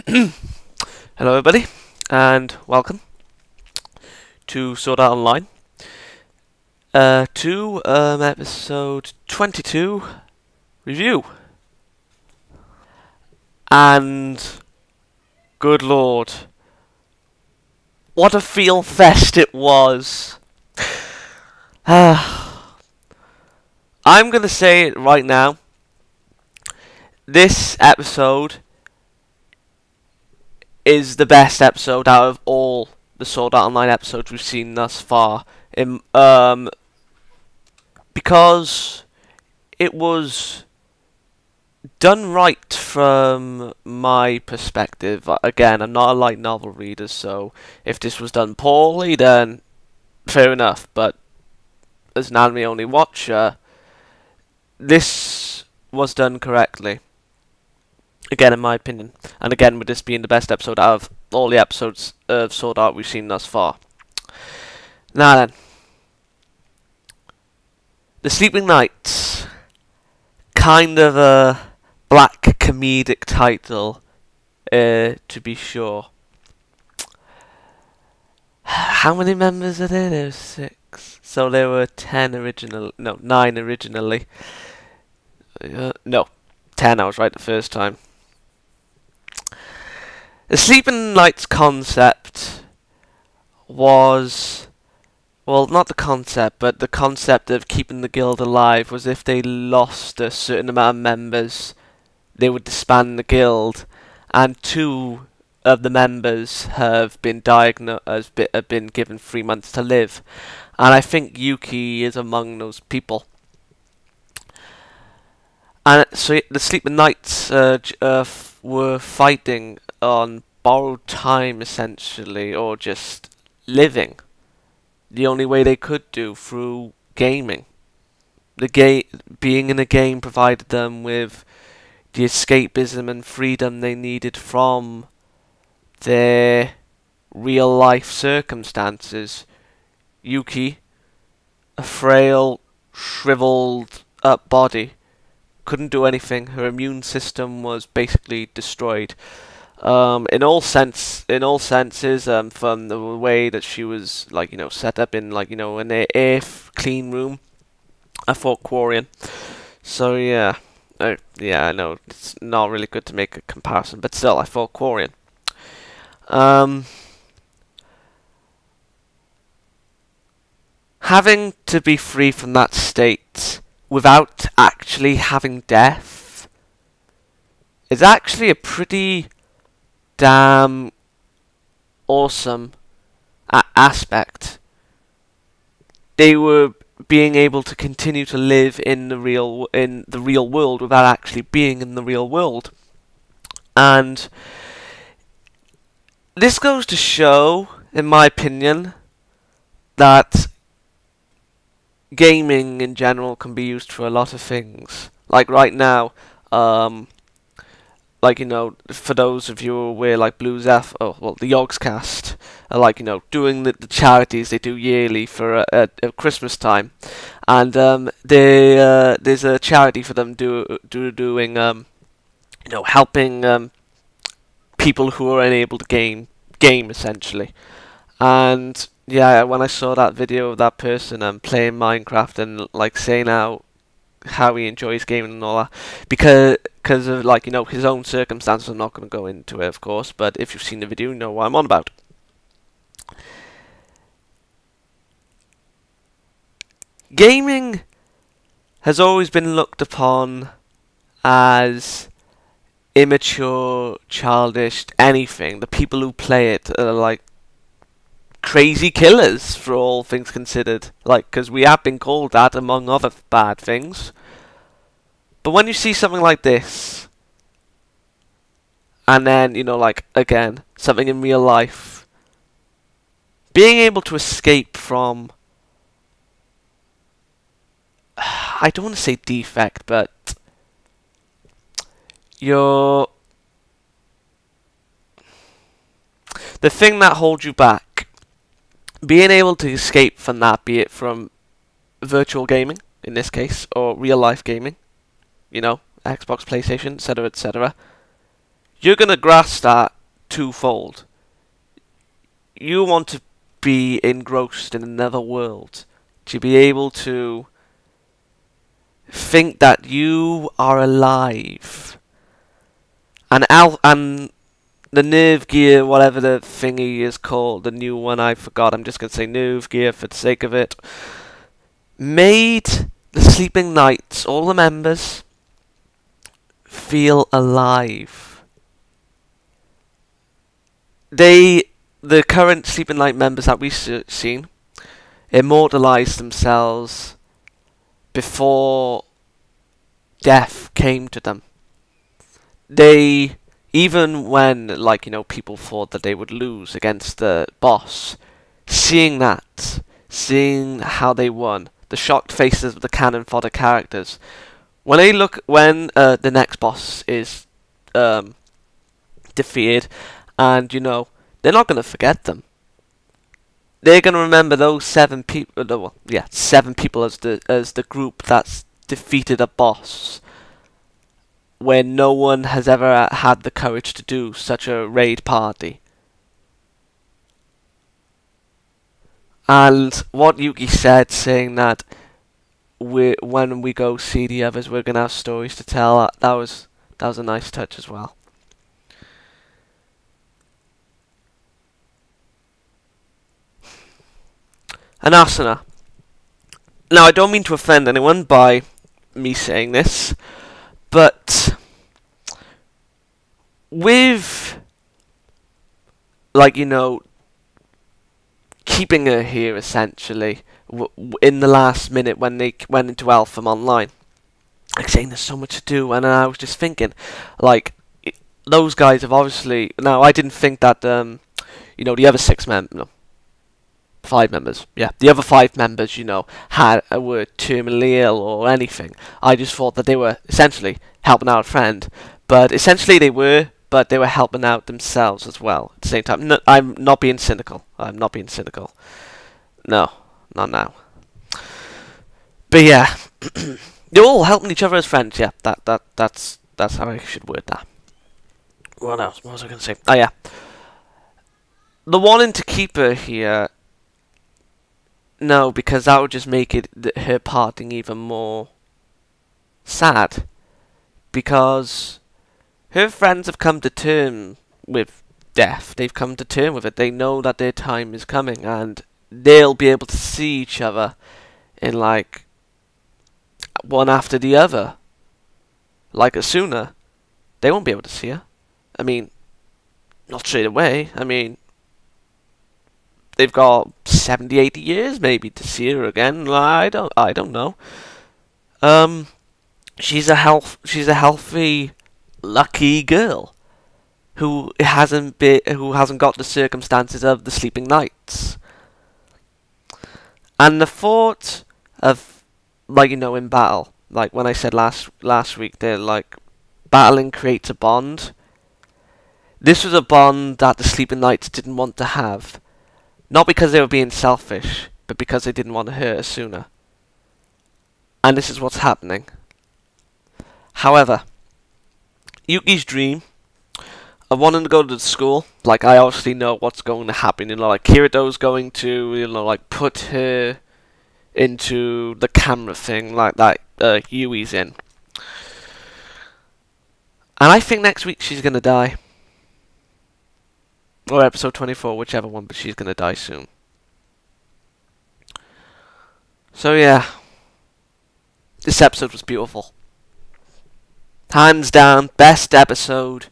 Hello everybody, and welcome to Sword Art Online, to episode 22 review. And good lord, what a feel fest it was. I'm gonna say it right now, this episode is the best episode out of all the Sword Art Online episodes we've seen thus far. Because it was done right from my perspective. Again, I'm not a light novel reader, so if this was done poorly, then fair enough. But as an anime-only watcher, this was done correctly. Again, in my opinion. And again, with this being the best episode out of all the episodes of Sword Art we've seen thus far. Now then. The Sleeping Knights. Kind of a black comedic title, to be sure. How many members are there? There were 6. So there were 9 originally. No, 10, I was right the first time. The Sleeping Knights concept was, well, not the concept, but the concept of keeping the guild alive was if they lost a certain amount of members, they would disband the guild, and 2 of the members have been have been given 3 months to live, and I think Yuuki is among those people. And so the Sleeping Knights were fighting on borrowed time, essentially, or just living the only way they could do, through gaming. Being in a game provided them with the escapism and freedom they needed from their real life circumstances. Yuuki, a frail, shriveled up body, couldn't do anything. Her immune system was basically destroyed. In all senses, from the way that she was, set up in, an air clean room, I thought Quarian. So yeah, I know it's not really good to make a comparison, but still, I thought Quarian. Having to be free from that state without actually having death is actually a pretty damn awesome aspect. They were being able to continue to live in the real world without actually being in the real world. And this goes to show, in my opinion, that gaming in general can be used for a lot of things. Like right now, for those of you who are aware, like the Yogscast are doing the charities they do yearly for Christmas time, and there's a charity for them doing helping people who are unable to game essentially. And yeah, when I saw that video of that person playing Minecraft and saying how he enjoys gaming and all that, because of his own circumstances. I'm not going to go into it, of course, but if you've seen the video, you know what I'm on about. Gaming has always been looked upon as immature, childish, anything. The people who play it are crazy killers, for all things considered. Because we have been called that, among other bad things. But when you see something like this, and then, again, something in real life, being able to escape from, I don't want to say defect, but the thing that holds you back, being able to escape from that, be it from virtual gaming, in this case, or real life gaming, Xbox, PlayStation, etc., etc., you're gonna grasp that twofold. You want to be engrossed in another world, to be able to think that you are alive, and the nerve gear, whatever the thingy is called, the new one, I forgot, I'm just gonna say nerve gear for the sake of it, made the Sleeping Knights, all the members, feel alive. The current Sleeping Knight members that we've seen immortalized themselves before death came to them. They, even when, like, you know, people thought that they would lose against the boss, seeing that, seeing how they won, the shocked faces of the cannon fodder characters, when the next boss is defeated, and, you know, they're not going to forget them. They're going to remember those 7 people, yeah, 7 people as the group that's defeated a boss, where no one has ever had the courage to do such a raid party. And what Yuuki said, saying that when we go see the others, we're gonna have stories to tell. That was a nice touch as well. And Asuna. Now, I don't mean to offend anyone by me saying this, but with, like, you know, keeping her here essentially in the last minute when they went into Eltham Online, like, saying there's so much to do, and I was just thinking, like, those guys have obviously, now I didn't think that you know, the other 6 members, no, 5 members, yeah, the other 5 members, you know, were terminally ill or anything. I just thought that they were essentially helping out a friend, but essentially they were helping out themselves as well at the same time. No, I'm not being cynical. No, not now. But yeah, they're all helping each other as friends. Yeah, that's how I should word that. What else? What was I going to say? Oh yeah, the wanting to keep her here. No, because that would just make her parting even more sad. Because her friends have come to terms with death. They've come to terms with it. They know that their time is coming, and they'll be able to see each other in, like, one after the other. Like Asuna, they won't be able to see her. I mean, not straight away. I mean, they've got 70, 80 years maybe to see her again. I don't know. She's a healthy, lucky girl who hasn't got the circumstances of the Sleeping Knights. And the thought of, like, you know, in battle, like when I said last week, they're like, battling creates a bond. This was a bond that the Sleeping Knights didn't want to have. Not because they were being selfish, but because they didn't want to hurt Asuna. And this is what's happening. However, Yuki's dream of wanting to go to the school, like, I obviously know what's going to happen. You know, like, Kirito's going to, you know, like, put her into the camera thing, like that Yui's in. And I think next week she's going to die. Or episode 24, whichever one, but she's going to die soon. So yeah, this episode was beautiful. Hands down, best episode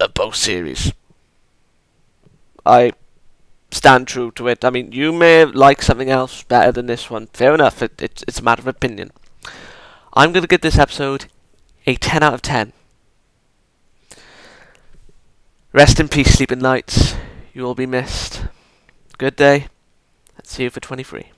of both series. I stand true to it. I mean, you may like something else better than this one. Fair enough, it's a matter of opinion. I'm going to give this episode a 10 out of 10. Rest in peace, Sleeping Knights. You will be missed. Good day, and see you for 23.